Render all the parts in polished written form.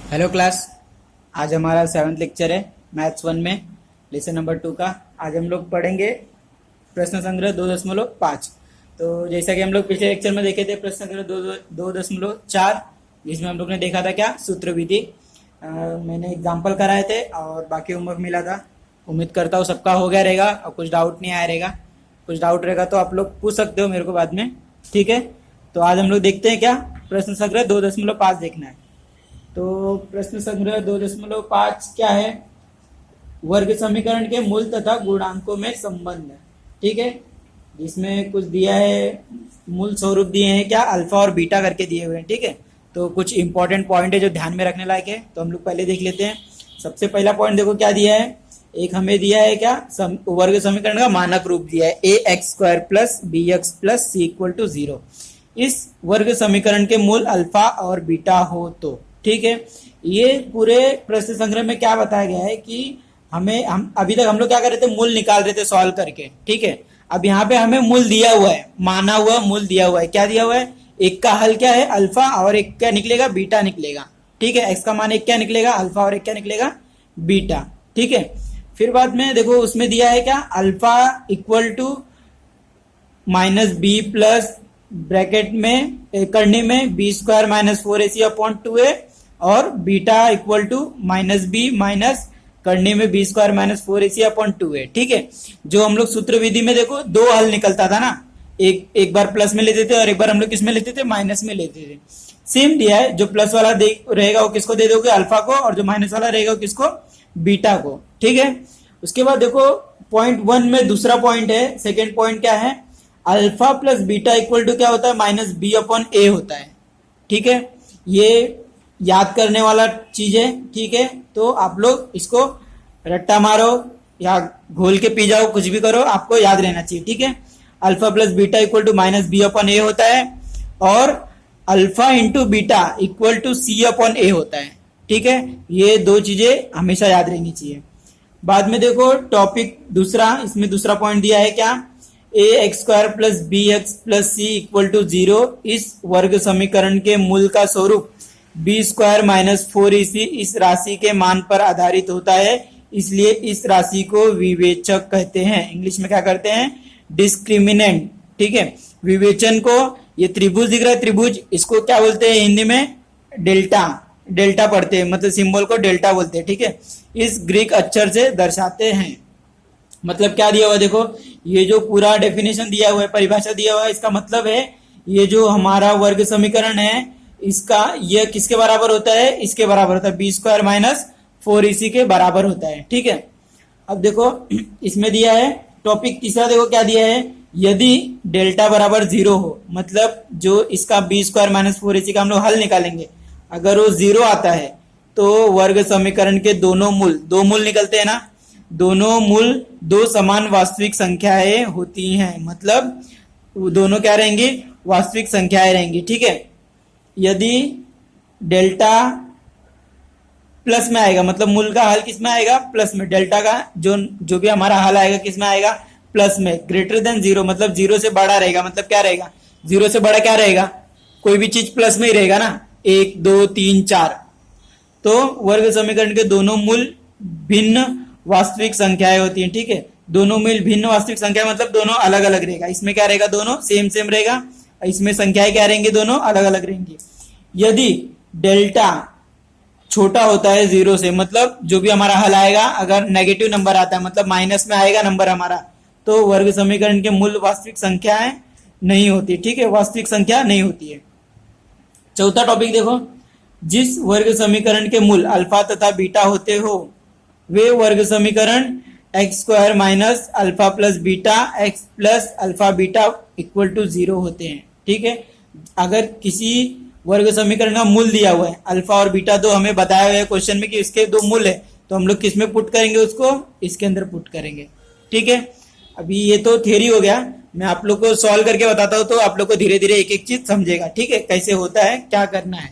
Hello class. आज हमारा 7th lecture है मैथ्स 1 में लेसन नंबर 2 का। आज हम लोग पढ़ेंगे प्रश्न संग्रह 2.5। तो जैसा कि हम लोग पिछले लेक्चर में देखे थे प्रश्न संग्रह 2.4, जिसमें हम लोग ने देखा था क्या सूत्र विधि। मैंने एग्जाम्पल कराए थे और बाकी होमवर्क मिला था। उम्मीद करता हूँ सबका हो गया रहेगा और कुछ डाउट नहीं आया रहेगा। कुछ डाउट रहेगा तो आप लोग पूछ सकते हो मेरे को बाद में, ठीक है। तो आज हम लोग देखते हैं क्या प्रश्न संग्रह 2.5 देखना है। तो प्रश्न संग्रह 2.5 क्या है? वर्ग समीकरण के मूल तथा गुणांकों में संबंध, ठीक है। जिसमें कुछ दिया है, मूल स्वरूप दिए हैं क्या, अल्फा और बीटा करके दिए हुए हैं, ठीक है। तो कुछ इंपॉर्टेंट पॉइंट है जो ध्यान में रखने लायक है, तो हम लोग पहले देख लेते हैं। सबसे पहला पॉइंट देखो क्या दिया है। एक हमें दिया है क्या, वर्ग समीकरण का मानक रूप दिया है ax² plus bx plus c equal to 0। इस वर्ग समीकरण के मूल अल्फा और बीटा हो तो, ठीक है। ये पूरे प्रश्न संग्रह में क्या बताया गया है कि हम अभी तक हम लोग क्या कर रहे थे, मूल निकाल रहे थे सॉल्व करके, ठीक है। अब यहाँ पे हमें मूल दिया हुआ है, माना हुआ मूल दिया हुआ है। क्या दिया हुआ है? एक का हल क्या है, अल्फा, और एक क्या निकलेगा, बीटा निकलेगा, ठीक है। एक्स का मान एक क्या निकलेगा, अल्फा, और एक क्या निकलेगा, बीटा, ठीक है। फिर बाद में देखो उसमें दिया है क्या, alpha equal to minus B plus bracket में करने में b² minus 4ac upon 2a, और beta equal to minus B minus करने में b² minus 4ac upon 2a, ठीक है। जो हम लोग सूत्र विधि में देखो दो हल निकलता था ना, एक बार प्लस में लेते थे और एक बार हम लोग किस में लेते थे, माइनस में लेते थे। सेम दिया है, जो प्लस वाला रहेगा वो किसको दे दोगे, अल्फा को, और जो माइनस वाला रहेगा वो किसको, बीटा को, ठीक है। उसके बाद देखो पॉइंट 1 में दूसरा पॉइंट है, सेकेंड पॉइंट क्या है, alpha plus beta equal to क्या होता है, माइनस बी अपॉन ए होता है, ठीक है। ये याद करने वाला चीज है, ठीक है। तो आप लोग इसको रट्टा मारो या घोल के पी जाओ, कुछ भी करो, आपको याद रहना चाहिए, ठीक है। Alpha plus beta equal to minus B upon A होता है, और alpha into beta equal to C upon A होता है, ठीक है। ये दो चीजें हमेशा याद रहनी चाहिए। बाद में देखो टॉपिक दूसरा, इसमें दूसरा पॉइंट दिया है क्या, ax² plus bx plus c equal to 0। इस वर्ग समीकरण के मूल का स्वरूप b² माइनस 4ac इस राशि के मान पर आधारित होता है, इसलिए इस राशि को विवेचक कहते हैं। इंग्लिश में क्या करते हैं, डिस्क्रिमिनेंट, ठीक है। विवेचन को, ये त्रिभुज दिख रहा है, त्रिभुज, इसको क्या बोलते हैं हिंदी में, डेल्टा, डेल्टा पढ़ते हैं, मतलब सिंबल को डेल्टा बोलते हैं, ठीक है। इस ग्रीक अक्षर से दर्शाते हैं। मतलब क्या दिया हुआ है देखो, ये जो पूरा डेफिनेशन दिया हुआ है, परिभाषा दिया हुआ है, इसका मतलब है ये जो हमारा वर्ग समीकरण है, इसका ये किसके बराबर होता है, इसके बराबर होता है, b² माइनस 4ac के बराबर होता है, ठीक है। अब देखो इसमें दिया है टॉपिक तीसरा, देखो क्या दिया है, यदि डेल्टा बराबर 0 हो, मतलब जो इसका b² माइनस 4ac का हम लोग हल निकालेंगे, अगर वो 0 आता है तो वर्ग समीकरण के दोनों मूल, दो मूल निकलते हैं ना, दोनों मूल दो समान वास्तविक संख्याएं होती हैं, मतलब दोनों क्या रहेंगी, वास्तविक संख्याएं रहेंगी, ठीक है। यदि डेल्टा प्लस में आएगा, मतलब मूल का हल किस में आएगा, प्लस में, डेल्टा का जो भी हमारा हल आएगा किस में आएगा, प्लस में। ग्रेटर देन 0 मतलब 0 से बड़ा रहेगा, मतलब क्या रहेगा, 0 से बड़ा क्या रहेगा, कोई भी चीज प्लस में ही रहेगा ना, 1 2 3 4। तो वर्ग समीकरण के दोनों मूल भिन्न वास्तविक संख्याएं होती हैं, ठीक है। दोनों मूल भिन्न वास्तविक संख्या मतलब दोनों अलग अलग रहेगा, इसमें क्या रहेगा, दोनों सेम सेम रहेगा, इसमें संख्याएं क्या रहेंगी, दोनों अलग अलग रहेंगी। यदि डेल्टा छोटा होता है 0 से, मतलब जो भी हमारा हल आएगा अगर नेगेटिव नंबर आता है, मतलब माइनस में आएगा नंबर हमारा, तो वर्ग समीकरण के मूल वास्तविक संख्याएं नहीं होती, ठीक है, वास्तविक संख्या नहीं होती है। चौथा टॉपिक देखो, जिस वर्ग समीकरण के मूल अल्फा तथा बीटा होते हो वे वर्ग समीकरण x² minus alpha plus beta x plus alpha beta equal to 0 होते हैं, ठीक है। अगर किसी वर्ग समीकरण का मूल दिया हुआ है अल्फा और बीटा, तो हमें बताया हुआ है क्वेश्चन में कि इसके दो मूल है, तो हम लोग किस में पुट करेंगे, उसको इसके अंदर पुट करेंगे, ठीक है। अभी ये तो थ्योरी हो गया, मैं आप लोग को सॉल्व करके बताता हूँ, तो आप लोग को धीरे धीरे एक एक चीज समझेगा, ठीक है, कैसे होता है, क्या करना है।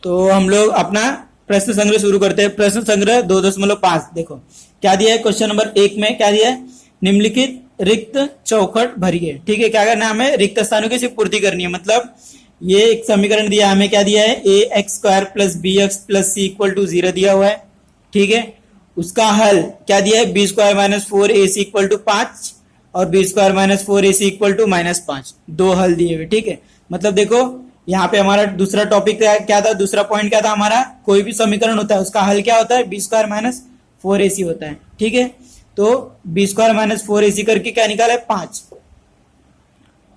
तो हम लोग अपना प्रश्न संग्रह शुरू करते हैं। प्रश्न संग्रह 2.5 देखो क्या दिया है, क्वेश्चन नंबर 1 में क्या दिया है, निम्नलिखित रिक्त चौखट भरिए, ठीक है। क्या करना है हमें, रिक्त स्थानों की सिर्फ पूर्ति करनी है, मतलब ये एक समीकरण दिया हमें, क्या दिया है, A X square plus B X plus C equal to 0 दिया हुआ है, ठीक है। उसका हल क्या दिया है, B square minus 4ac equal to 5 और B square minus 4ac equal to -5, दो हल दिए हुए, ठीक है। मतलब देखो यहाँ पे हमारा दूसरा टॉपिक क्या था, दूसरा पॉइंट क्या था हमारा, कोई भी समीकरण होता है उसका हल क्या होता है, बी स्क्वायर माइनस 4ac होता है, ठीक है। तो बी स्क्वायर माइनस 4ac करके क्या निकाला है, 5।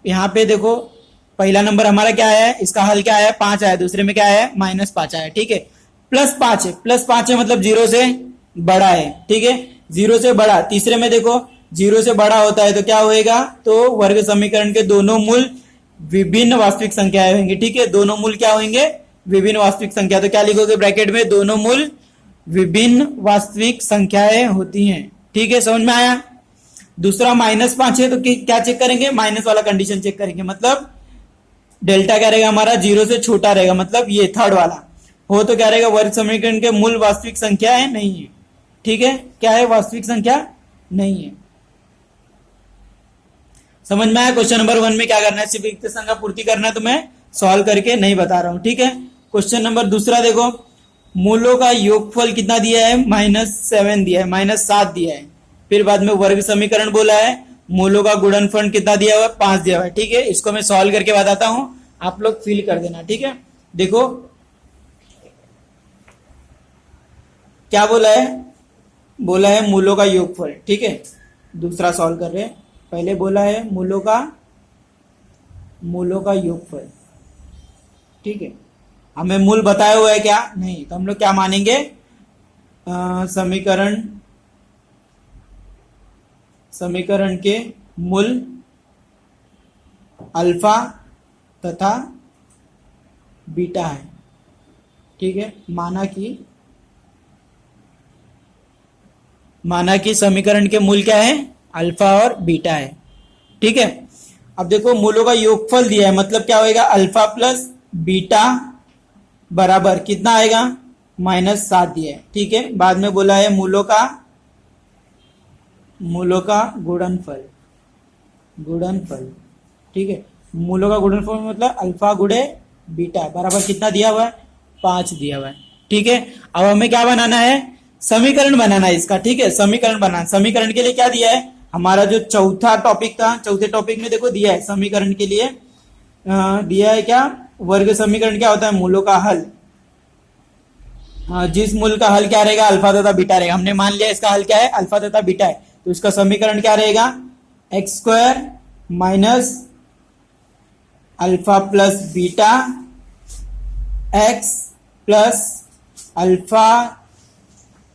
यहाँ पे देखो पहला नंबर हमारा क्या आया है, इसका हल क्या आया है, 5 आया, दूसरे में क्या आया है, -5 आया, ठीक है। +5 है, +5 है मतलब 0 से बड़ा है, ठीक है, 0 से बड़ा। तीसरे में देखो 0 से बड़ा होता है तो क्या होएगा, तो वर्ग समीकरण के दोनों मूल विभिन्न वास्तविक संख्याएं होंगी, ठीक है। दोनों मूल क्या होंगे, विभिन्न वास्तविक संख्या। तो क्या लिखोगे ब्रैकेट में, दोनों मूल विभिन्न वास्तविक संख्याएं होती हैं, ठीक है, समझ में आया। दूसरा -5 है तो क्या चेक करेंगे, माइनस वाला कंडीशन चेक करेंगे, मतलब डेल्टा क्या रहेगा हमारा, 0 से छोटा रहेगा, मतलब ये थर्ड वाला हो तो क्या रहेगा, वर्ग समीकरण के मूल वास्तविक संख्या है, नहीं है, ठीक है, क्या है, वास्तविक संख्या नहीं है। समझ में आया। क्वेश्चन नंबर 1 में क्या करना है, सिर्फ रिक्त स्थान का पूर्ति करना है, तो मैं सॉल्व करके नहीं बता रहा हूं, ठीक है। क्वेश्चन नंबर दूसरा देखो, मूलों का योगफल कितना दिया है, -7 दिया है, -7 दिया है। फिर बाद में वर्ग समीकरण बोला है, मूलों का गुणनफल कितना दिया हुआ है, 5 दिया हुआ है, ठीक है। इसको मैं सॉल्व करके बताता हूं, आप लोग फिल कर देना, ठीक है। देखो क्या बोला है मूलों का योगफल, ठीक है। दूसरा सॉल्व कर रहे हैं, पहले बोला है मूलों का योगफल, ठीक है। हमें मूल बताया हुआ है क्या, नहीं, तो हम लोग क्या मानेंगे, समीकरण के मूल अल्फा तथा बीटा है, ठीक है। माना कि समीकरण के मूल क्या है, अल्फा और बीटा है, ठीक है। अब देखो मूलों का योगफल दिया है, मतलब क्या होएगा, अल्फा प्लस बीटा बराबर कितना आएगा, -7 दिया है, ठीक है। बाद में बोला है मूलों का गुणनफल, ठीक है। मूलों का गुणनफल मतलब अल्फा गुणे बीटा बराबर कितना दिया हुआ है, 5 दिया हुआ है, ठीक है। अब हमें क्या बनाना है, समीकरण बनाना है इसका, ठीक है। समीकरण के लिए क्या दिया है, हमारा जो चौथा टॉपिक था, चौथे टॉपिक में देखो दिया है समीकरण के लिए, दिया है क्या, वर्ग समीकरण क्या होता है, मूलों का हल। जिस मूल का हल क्या रहेगा, अल्फा तथा बीटा रहेगा। हमने मान लिया इसका हल क्या है, अल्फा तथा बीटा है, तो इसका समीकरण क्या रहेगा, x square minus alpha plus beta x plus alpha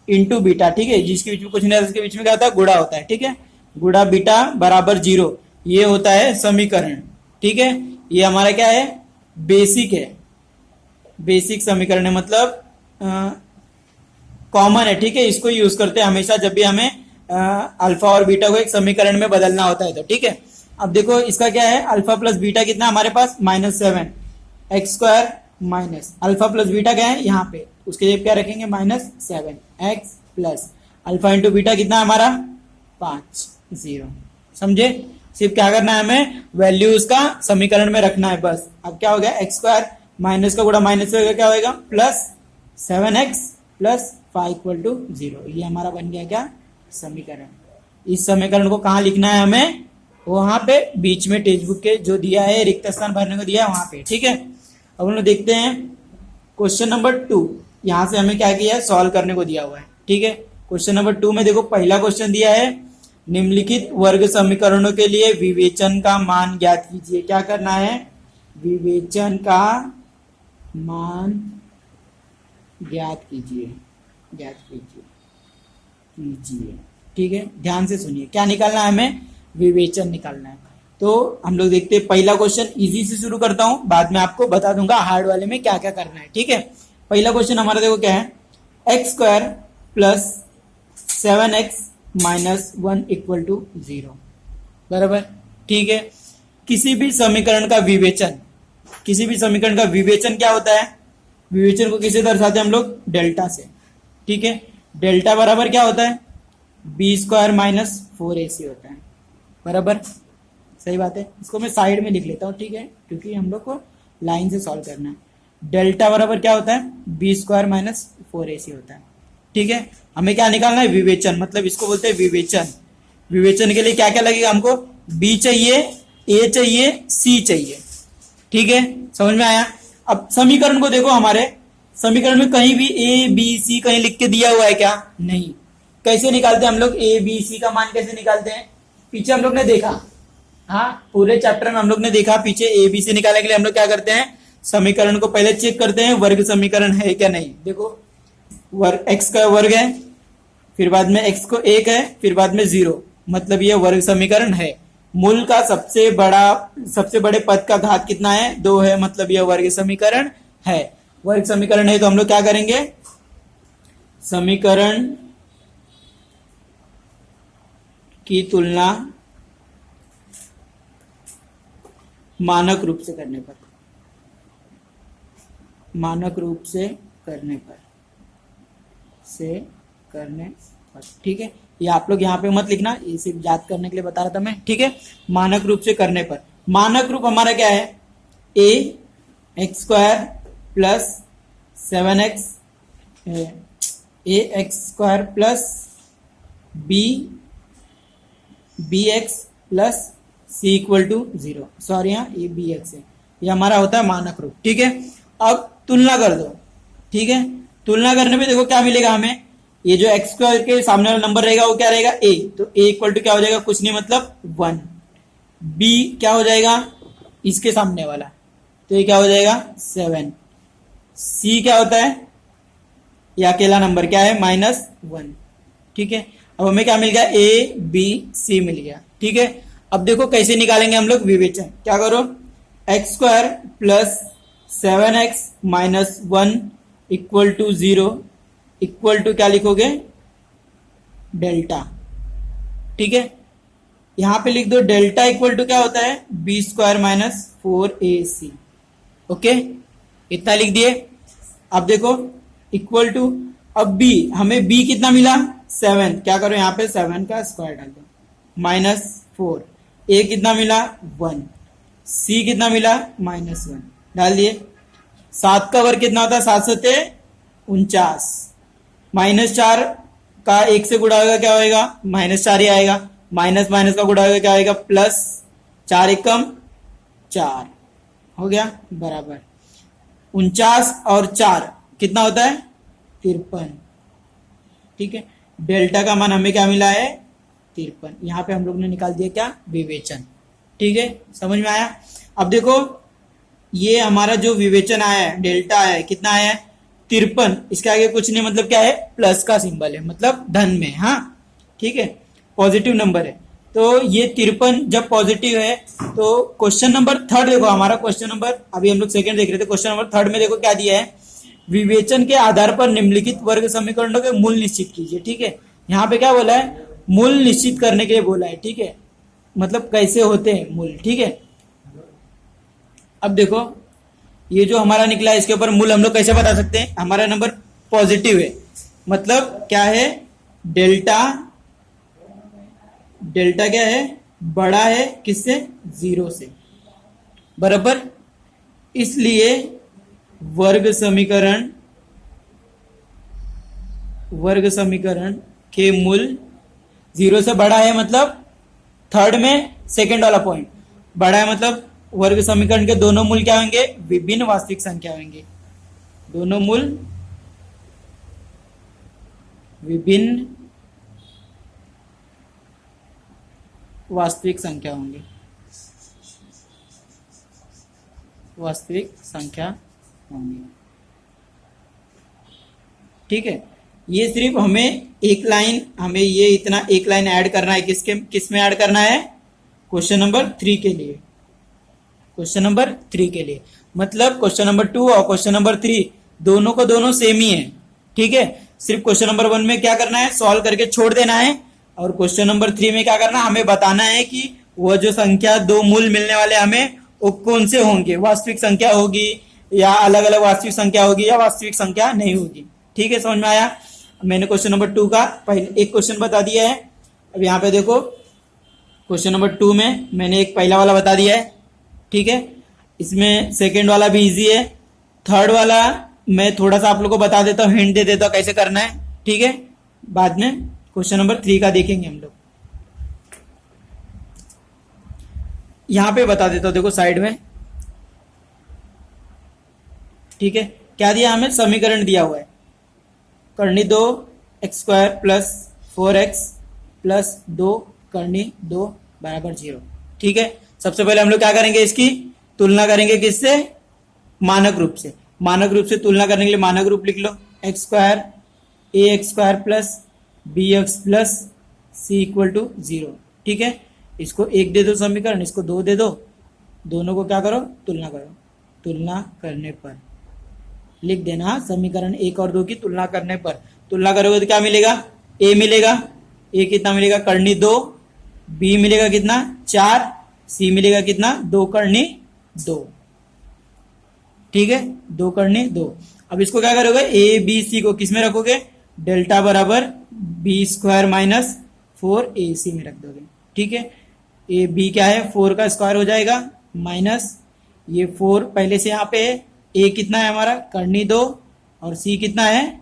into beta, ठीक है। जिसके बीच में कुछ नहीं, इसके बीच में क्या होता है, गुणा होता है, ठीक है। गुणा बीटा बराबर 0, ये होता है समीकरण, ठीक है। ये हमारा क्या है, बेसिक समीकरण है, मतलब कॉमन है, ठीक है। इसको यूज करते हैं हमेशा जब भी हमें अल्फा और बीटा को एक समीकरण में बदलना होता है, तो ठीक है। अब देखो इसका क्या है, अल्फा प्लस बीटा कितना हमारे पास, -7, x square minus alpha plus beta क्या है यहाँ पे, उसके जगह क्या रखेंगे, -7 x plus alpha into beta कितना हमारा 5, 0। समझे, सिर्फ क्या करना है, हमें वैल्यू उसका समीकरण में रखना है बस। अब क्या हो गया, एक्स स्क्वायर माइनस का गुणा माइनस से क्या होगा, +7x प्लस 5 इक्वल टू 0। ये हमारा बन गया क्या, समीकरण। इस समीकरण को कहाँ लिखना है हमें, वहां पे बीच में टेक्स्ट बुक के जो दिया है, रिक्त स्थान भरने को दिया है वहां पे, ठीक है। अब हम लोग देखते हैं क्वेश्चन नंबर 2, यहां से हमें क्या किया है, सॉल्व करने को दिया हुआ है, ठीक है। क्वेश्चन नंबर 2 में देखो पहला क्वेश्चन दिया है, निम्नलिखित वर्ग समीकरणों के लिए विवेचन का मान ज्ञात कीजिए। क्या करना है, विवेचन का मान ज्ञात कीजिए, ठीक है। ध्यान से सुनिए, क्या निकालना है हमें, विवेचन निकालना है। तो हम लोग देखते हैं, पहला क्वेश्चन इजी से शुरू करता हूं, बाद में आपको बता दूंगा हार्ड वाले में क्या क्या करना है, ठीक है। पहला क्वेश्चन हमारा देखो क्या है, X square plus 7x minus 1 equal to 0 बराबर, ठीक है। किसी भी समीकरण का विवेचन क्या होता है, विवेचन को किसे दर्शाते हैं हम लोग, डेल्टा से, ठीक है। डेल्टा बराबर क्या होता है, बी स्क्वायर माइनस 4ac होता है, बराबर, सही बात है। इसको मैं साइड में लिख लेता हूँ, ठीक है, क्योंकि हम लोग को लाइन से सॉल्व करना है। डेल्टा बराबर क्या होता है, बी स्क्वायर माइनस 4ac होता है। ठीक है, हमें क्या निकालना है, विवेचन, मतलब इसको बोलते हैं विवेचन। विवेचन के लिए क्या क्या लगेगा हमको, बी चाहिए, ए चाहिए, सी चाहिए। ठीक है, समझ में आया। अब समीकरण को देखो, हमारे समीकरण में कहीं भी ए बी सी कहीं लिख के दिया हुआ है क्या, नहीं। कैसे निकालते हैं हम लोग ए बी सी का मान, कैसे निकालते हैं, पीछे हम लोग ने देखा, हाँ पूरे चैप्टर में हम लोग ने देखा, पीछे ए बी सी निकालने के लिए हम लोग क्या करते हैं, समीकरण को पहले चेक करते हैं वर्ग समीकरण है क्या नहीं। देखो वर्ग एक्स का वर्ग है, फिर बाद में एक्स को एक है, फिर बाद में 0, मतलब ये वर्ग समीकरण है। मूल का सबसे बड़े पद का घात कितना है, 2 है, मतलब यह वर्ग समीकरण है। वर्ग समीकरण है तो हम लोग क्या करेंगे, समीकरण की तुलना मानक रूप से करने पर, मानक रूप से करने पर, ठीक है। ये आप लोग यहाँ पे मत लिखना, ये सिर्फ याद करने के लिए बता रहा था मैं। ठीक है, मानक रूप से करने पर, मानक रूप हमारा क्या है, a X square plus 7x, a X square plus B X plus C equal to 0, sorry यहाँ ये बी एक्स है, ये हमारा होता है मानक रूप। ठीक है, अब तुलना कर दो। ठीक है, तुलना करने पे देखो क्या मिलेगा हमें, ये जो एक्स स्क्वायर के सामने वाला नंबर रहेगा वो क्या रहेगा, a, तो a इक्वल टू क्या हो जाएगा, कुछ नहीं मतलब 1। b क्या हो जाएगा, इसके सामने वाला, तो ये क्या हो जाएगा 7। c क्या होता है, ये अकेला नंबर क्या है, -1। ठीक है, अब हमें क्या मिल गया, a b c मिल गया। ठीक है, अब देखो कैसे निकालेंगे हम लोग विवेचन, क्या करो, X square plus 7x minus 1 equal to 0 equal to क्या लिखोगे, डेल्टा। ठीक है, यहां पे लिख दो डेल्टा इक्वल टू क्या होता है, B square minus 4ac। Okay, इतना लिख दिए। अब देखो इक्वल टू, अब b, हमें b कितना मिला 7, क्या करो यहाँ पे 7 का स्क्वायर डाल दो, -4, a कितना मिला 1, c कितना मिला -1 डाल दिए। 7 का वर्ग कितना होता है, 7 7 49, -4 का 1 से गुणा होगा क्या होगा, -4 ही आएगा, माइनस माइनस का गुणा होगा क्या आएगा, +4 एकम 4 हो गया, बराबर 49 और 4 कितना होता है 53। ठीक है, डेल्टा का मान हमें क्या मिला है 53, यहां पे हम लोग ने निकाल दिया क्या, विवेचन। ठीक है, समझ में आया। अब देखो ये हमारा जो विवेचन आया है, डेल्टा है, कितना आया है 53, इसके आगे कुछ नहीं, मतलब क्या है, प्लस का सिंबल है, मतलब धन में। हाँ ठीक है, पॉजिटिव नंबर है, तो ये 53 जब पॉजिटिव है तो क्वेश्चन नंबर 3 देखो, हमारा क्वेश्चन नंबर, अभी हम लोग सेकंड देख रहे थे, क्वेश्चन नंबर 3 में देखो क्या दिया है, विवेचन के आधार पर निम्नलिखित वर्ग समीकरणों के मूल निश्चित कीजिए। ठीक है, यहाँ पे क्या बोला है, मूल निश्चित करने के लिए बोला है। ठीक है, मतलब कैसे होते हैं मूल। ठीक है, अब देखो ये जो हमारा निकला है इसके ऊपर मूल हम लोग कैसे बता सकते हैं, हमारा नंबर पॉजिटिव है, मतलब क्या है, डेल्टा, डेल्टा क्या है, बड़ा है किससे, 0 से, बराबर, इसलिए वर्ग समीकरण के मूल 0 से बड़ा है, मतलब थर्ड में सेकंड वाला पॉइंट बड़ा है, मतलब वर्ग समीकरण के दोनों मूल क्या होंगे, विभिन्न वास्तविक संख्या होंगे, दोनों मूल विभिन्न वास्तविक संख्या होंगे, वास्तविक संख्या होंगी। ठीक है, ये सिर्फ हमें एक लाइन, हमें ये इतना एक लाइन ऐड करना है, किस में ऐड करना है, क्वेश्चन नंबर 3 के लिए, क्वेश्चन नंबर 3 के लिए, मतलब क्वेश्चन नंबर 2 और क्वेश्चन नंबर 3 दोनों को दोनों सेम ही है। ठीक है, सिर्फ क्वेश्चन नंबर 1 में क्या करना है, सॉल्व करके छोड़ देना है, और क्वेश्चन नंबर 3 में क्या करना है, हमें बताना है कि वो जो संख्या दो मूल मिलने वाले हमें वो कौन से होंगे, वास्तविक संख्या होगी या अलग अलग वास्तविक संख्या होगी या वास्तविक संख्या नहीं होगी। ठीक है, समझ में आया। मैंने क्वेश्चन नंबर 2 का पहले एक क्वेश्चन बता दिया है, अब यहाँ पे देखो क्वेश्चन नंबर 2 में मैंने एक पहला वाला बता दिया है। ठीक है, इसमें सेकंड वाला भी इजी है। थर्ड वाला मैं थोड़ा सा आप लोग को बता देता हूँ, हिंट दे देता हूँ कैसे करना है, ठीक है। बाद में क्वेश्चन नंबर 3 का देखेंगे हम लोग। यहां पे बता देता हूं, देखो साइड में, ठीक है। क्या दिया हमें, समीकरण दिया हुआ है, करनी 2x² प्लस 4x प्लस 2 करनी 2 बराबर 0, ठीक है। सबसे पहले हम लोग क्या करेंगे, इसकी तुलना करेंगे किससे, मानक रूप से। मानक रूप से तुलना करने के लिए मानक रूप लिख लो, x² ax² plus bx plus c equal to 0, ठीक है। इसको 1 दे दो समीकरण, इसको 2 दे दो, दोनों को क्या करो, तुलना करो। तुलना करने पर लिख देना, समीकरण 1 और 2 की तुलना करने पर, तुलना करोगे तो क्या मिलेगा, a मिलेगा, a कितना मिलेगा, करनी 2, b मिलेगा कितना 4, c मिलेगा कितना 2 करनी 2, ठीक है, 2 करनी 2। अब इसको क्या करोगे, a b c को किस में रखोगे, डेल्टा बराबर b² माइनस 4ac में रख दोगे, ठीक है। ए बी क्या है, 4 का स्क्वायर हो जाएगा, माइनस ये 4 पहले से यहाँ पे है, ए कितना है हमारा, करनी 2, और सी कितना है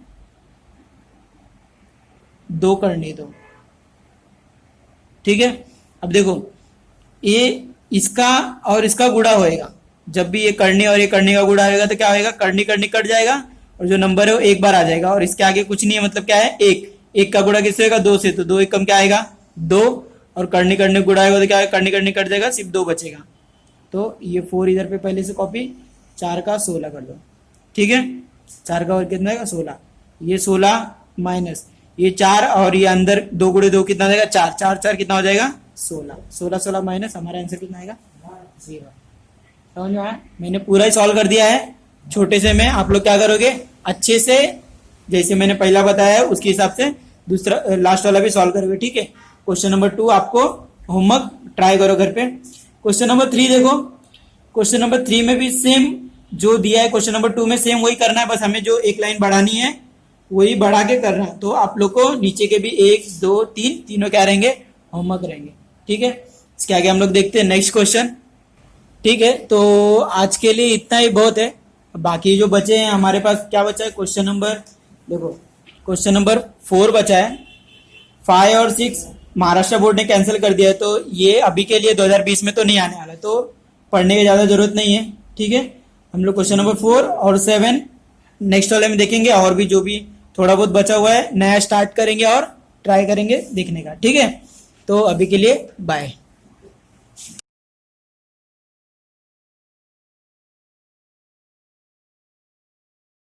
2 करनी 2, ठीक है। अब देखो ये इसका और इसका गुणा होएगा, जब भी ये करनी और ये करनी का गुणा होएगा तो क्या होएगा, करनी करनी कट जाएगा और जो नंबर है वो एक बार आ जाएगा, और इसके आगे कुछ नहीं है, मतलब क्या है, एक का गुणा किससे होगा, 2 से, तो 2 एक कम क्या आएगा 2, और करनी करनी गुणा आएगा तो क्या है, करनी करनी कट जाएगा, सिर्फ 2 बचेगा। तो ये 4 इधर पे पहले से कॉपी, 4 का 16 कर दो, ठीक है। 4 का और कितना आएगा 16, ये 16 माइनस ये 4, और ये अंदर 2 गुणे 2 कितना देगा 4, 4 4 कितना हो जाएगा 16, 16 16 माइनस हमारा आंसर कितना आएगा 0। समझ में आया, मैंने पूरा ही सॉल्व कर दिया है छोटे से में। आप लोग क्या करोगे, अच्छे से जैसे मैंने पहला बताया है उसके हिसाब से दूसरा लास्ट वाला भी सॉल्व करोगे, ठीक है। क्वेश्चन नंबर 2 आपको होमवर्क ट्राई करो घर पे। क्वेश्चन नंबर 3 देखो, क्वेश्चन नंबर 3 में भी सेम जो दिया है क्वेश्चन नंबर 2 में सेम वही करना है, बस हमें जो एक लाइन बढ़ानी है वही बढ़ा के करना है। तो आप लोग को नीचे के भी 1 2 3 तीनों क्या रहेंगे, होमवर्क रहेंगे, ठीक है। इसके आगे हम लोग देखते हैं नेक्स्ट क्वेश्चन, ठीक है। तो आज के लिए इतना ही बहुत है, बाकी जो बचे हैं हमारे पास क्या बचा है, क्वेश्चन नंबर देखो, क्वेश्चन नंबर 4 बचा है। 5 और 6 महाराष्ट्र बोर्ड ने कैंसिल कर दिया है, तो ये अभी के लिए 2020 में तो नहीं आने वाला, तो पढ़ने की ज्यादा जरूरत नहीं है, ठीक है। हम लोग क्वेश्चन नंबर 4 और 7 नेक्स्ट वाले में देखेंगे, और भी जो भी थोड़ा बहुत बचा हुआ है नया स्टार्ट करेंगे और ट्राई करेंगे देखने का, ठीक है। तो अभी के लिए बाय।